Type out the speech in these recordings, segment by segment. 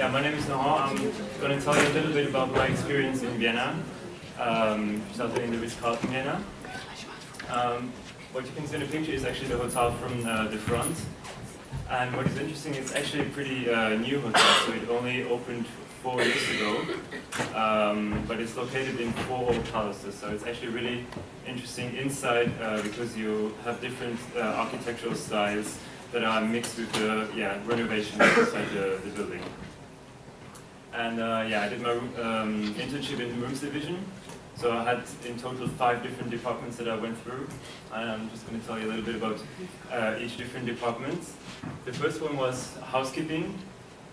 Yeah, my name is Laurent. I'm going to tell you a little bit about my experience in Vienna, started in the Ritz-Carlton Vienna. What you can see in the picture is actually the hotel from the front. And what is interesting, it's actually a pretty new hotel, so it only opened 4 years ago, but it's located in 4 old palaces, so it's actually really interesting inside because you have different architectural styles that are mixed with the renovation inside the building. And I did my internship in the rooms division. So I had in total 5 different departments that I went through, and I'm just going to tell you a little bit about each different department. The first one was housekeeping,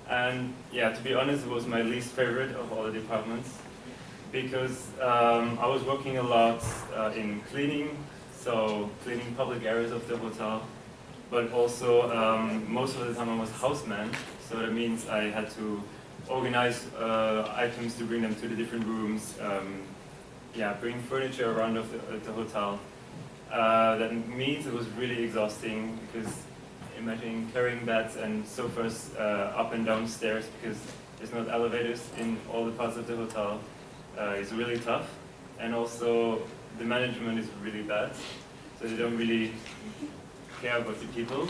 and to be honest, it was my least favorite of all the departments, because I was working a lot in cleaning, so cleaning public areas of the hotel, but also most of the time I was houseman, so that means I had to organize items to bring them to the different rooms, bring furniture around the hotel. That means it was really exhausting, because imagine carrying beds and sofas up and down stairs, because there's not elevators in all the parts of the hotel. It's really tough, and also the management is really bad, so they don't really care about the people.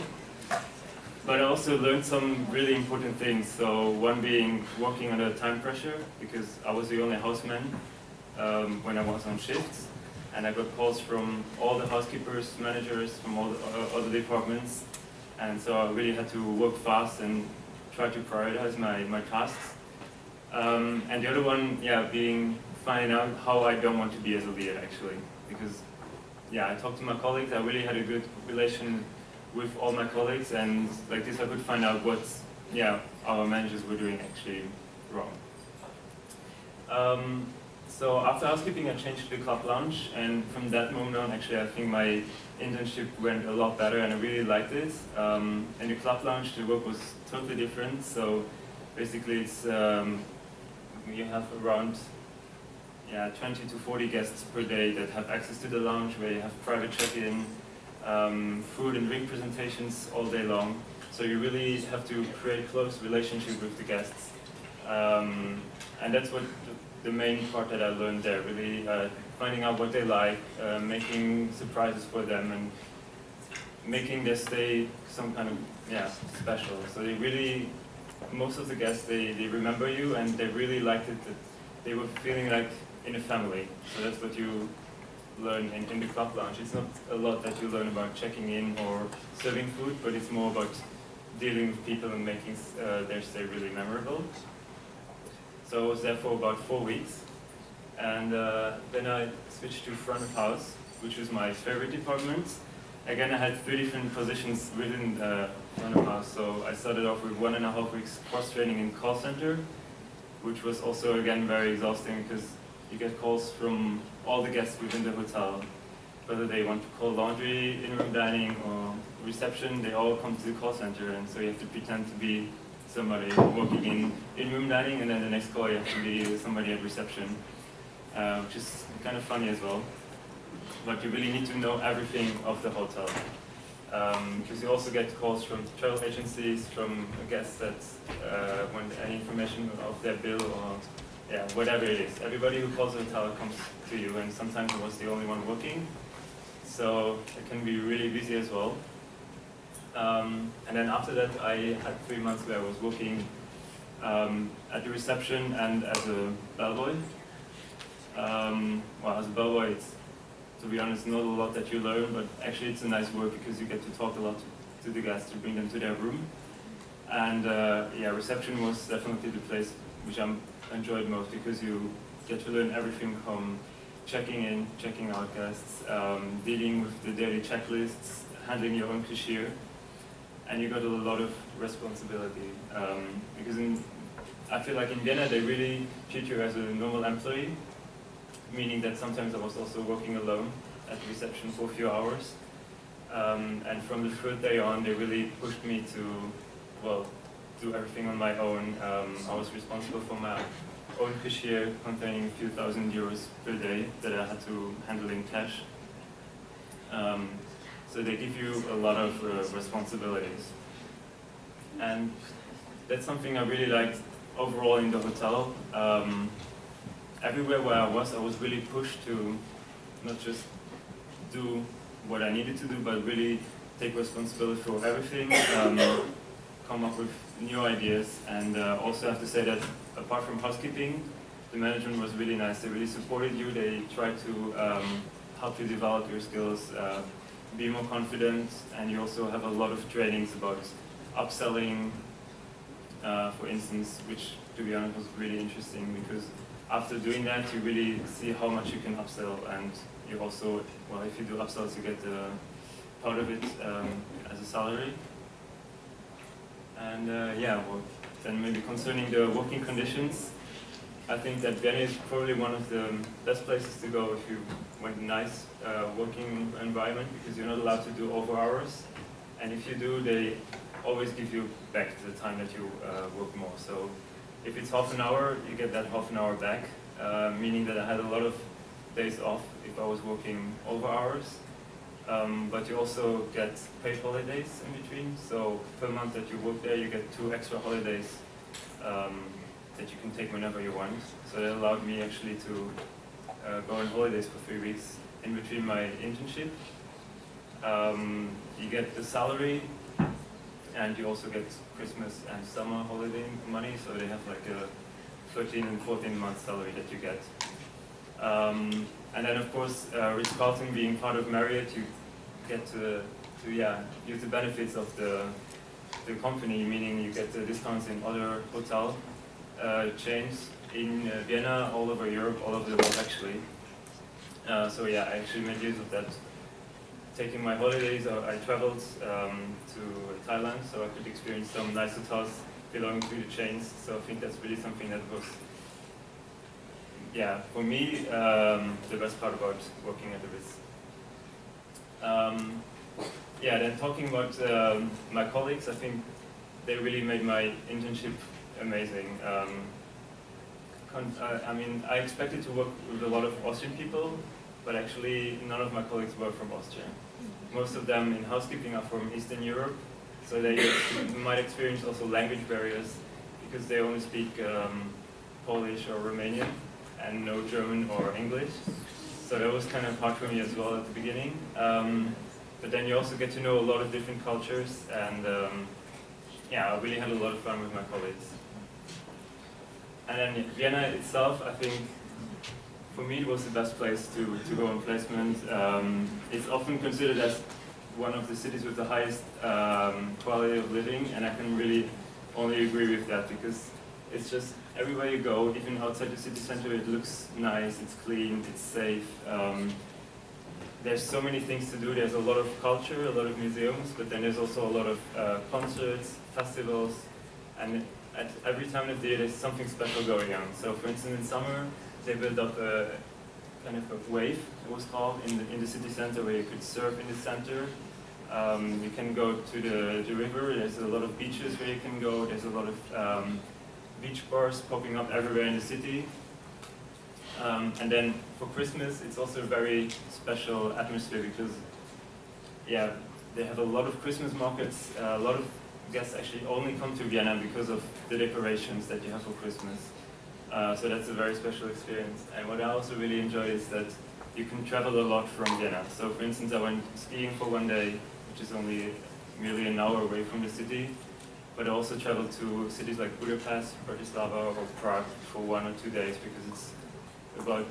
But I also learned some really important things. So one being working under time pressure, because I was the only houseman when I was on shifts, and I got calls from all the housekeepers, managers, from all the other departments, and so I really had to work fast and try to prioritize my tasks. And the other one, being finding out how I don't want to be as a leader, actually, because I talked to my colleagues. I really had a good relation with all my colleagues, and like this I could find out what our managers were doing actually wrong. So after housekeeping, I changed to the club lounge, and from that moment on, actually, I think my internship went a lot better, and I really liked it. In the club lounge, the work was totally different. So basically, it's you have around 20 to 40 guests per day that have access to the lounge, where you have private check-in, food and drink presentations all day long. So you really have to create close relationship with the guests, and that's what the main part that I learned there, really finding out what they like, making surprises for them, and making their stay some kind of special. So they really, most of the guests, they remember you, and they really liked it, that they were feeling like in a family. So that's what you learn in the club lounge. It's not a lot that you learn about checking in or serving food, but it's more about dealing with people and making their stay really memorable. So I was there for about 4 weeks, and then I switched to front of house, which was my favorite department. Again, I had 3 different positions within front of house. So I started off with 1.5 weeks cross-training in call center, which was also again very exhausting, because you get calls from all the guests within the hotel, whether they want to call laundry, in-room dining, or reception. They all come to the call center, and so you have to pretend to be somebody working in room dining, and then the next call you have to be somebody at reception, which is kind of funny as well. But you really need to know everything of the hotel, because you also get calls from travel agencies, from guests that want any information of their bill, or whatever it is. Everybody who calls the hotel comes to you, and sometimes I was the only one working, so it can be really busy as well. And then after that, I had 3 months where I was working at the reception and as a bellboy. Well, as a bellboy, it's, to be honest, not a lot that you learn, but actually it's a nice work, because you get to talk a lot to the guests, to bring them to their room. And reception was definitely the place which I enjoyed most, because you get to learn everything from checking in, checking out guests, dealing with the daily checklists, handling your own cashier. And you got a lot of responsibility, because I feel like in Vienna they really treat you as a normal employee, meaning that sometimes I was also working alone at the reception for a few hours. And from the 3rd day on, they really pushed me to, do everything on my own. I was responsible for my own cashier, containing a few thousand euros per day that I had to handle in cash. So they give you a lot of responsibilities. And that's something I really liked overall in the hotel, everywhere where I was really pushed to not just do what I needed to do, but really take responsibility for everything, come up with new ideas, and also have to say that apart from housekeeping, the management was really nice. They really supported you. They tried to help you develop your skills, be more confident, and you also have a lot of trainings about upselling, for instance, which to be honest was really interesting because after doing that you really see how much you can upsell, and you also, well, if you do upsells you get part of it as a salary. And yeah, well, then maybe concerning the working conditions, I think that Vienna is probably one of the best places to go if you want a nice working environment, because you're not allowed to do over hours, and if you do, they always give you back the time that you work more. So if it's half an hour, you get that half an hour back, meaning that I had a lot of days off if I was working over hours. But you also get paid holidays in between, so per month that you work there you get 2 extra holidays that you can take whenever you want. So that allowed me actually to go on holidays for 3 weeks in between my internship. You get the salary, and you also get Christmas and summer holiday money, so they have like a 13 and 14 month salary that you get. And then of course, Ritz-Carlton being part of Marriott, you get to use the benefits of the company, meaning you get discounts in other hotel chains in Vienna, all over Europe, all over the world actually. So yeah, I actually made use of that. Taking my holidays, I traveled to Thailand, so I could experience some nice hotels belonging to the chains. So I think that's really something that was, yeah, for me, the best part about working at the Ritz. Yeah, then talking about my colleagues, I think they really made my internship amazing. I mean, I expected to work with a lot of Austrian people, but actually none of my colleagues were from Austria. Most of them in housekeeping are from Eastern Europe, so they might experience also language barriers because they only speak Polish or Romanian and no German or English. So that was kind of hard for me as well at the beginning. But then you also get to know a lot of different cultures, and yeah, I really had a lot of fun with my colleagues. And then Vienna itself, I think, for me it was the best place to go on placement. It's often considered as one of the cities with the highest quality of living, and I can really only agree with that, because it's just everywhere you go, even outside the city center, it looks nice, it's clean, it's safe. There's so many things to do. There's a lot of culture, a lot of museums, but then there's also a lot of concerts, festivals, and at every time of the year there's something special going on. So for instance, in summer, they built up a kind of a wave, it was called, in the city center, where you could surf in the center. You can go to the river. There's a lot of beaches where you can go. There's a lot of beach bars popping up everywhere in the city. And then for Christmas, it's also a very special atmosphere because, yeah, they have a lot of Christmas markets. A lot of guests actually only come to Vienna because of the decorations that you have for Christmas. So that's a very special experience. And what I also really enjoy is that you can travel a lot from Vienna. So for instance, I went skiing for 1 day, which is only merely an hour away from the city. But I also traveled to cities like Budapest, Bratislava, or Prague for 1 or 2 days, because it's about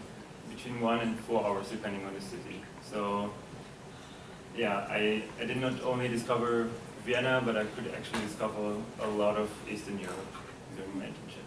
between 1 and 4 hours depending on the city. So yeah, I did not only discover Vienna, but I could actually discover a lot of Eastern Europe during my internship.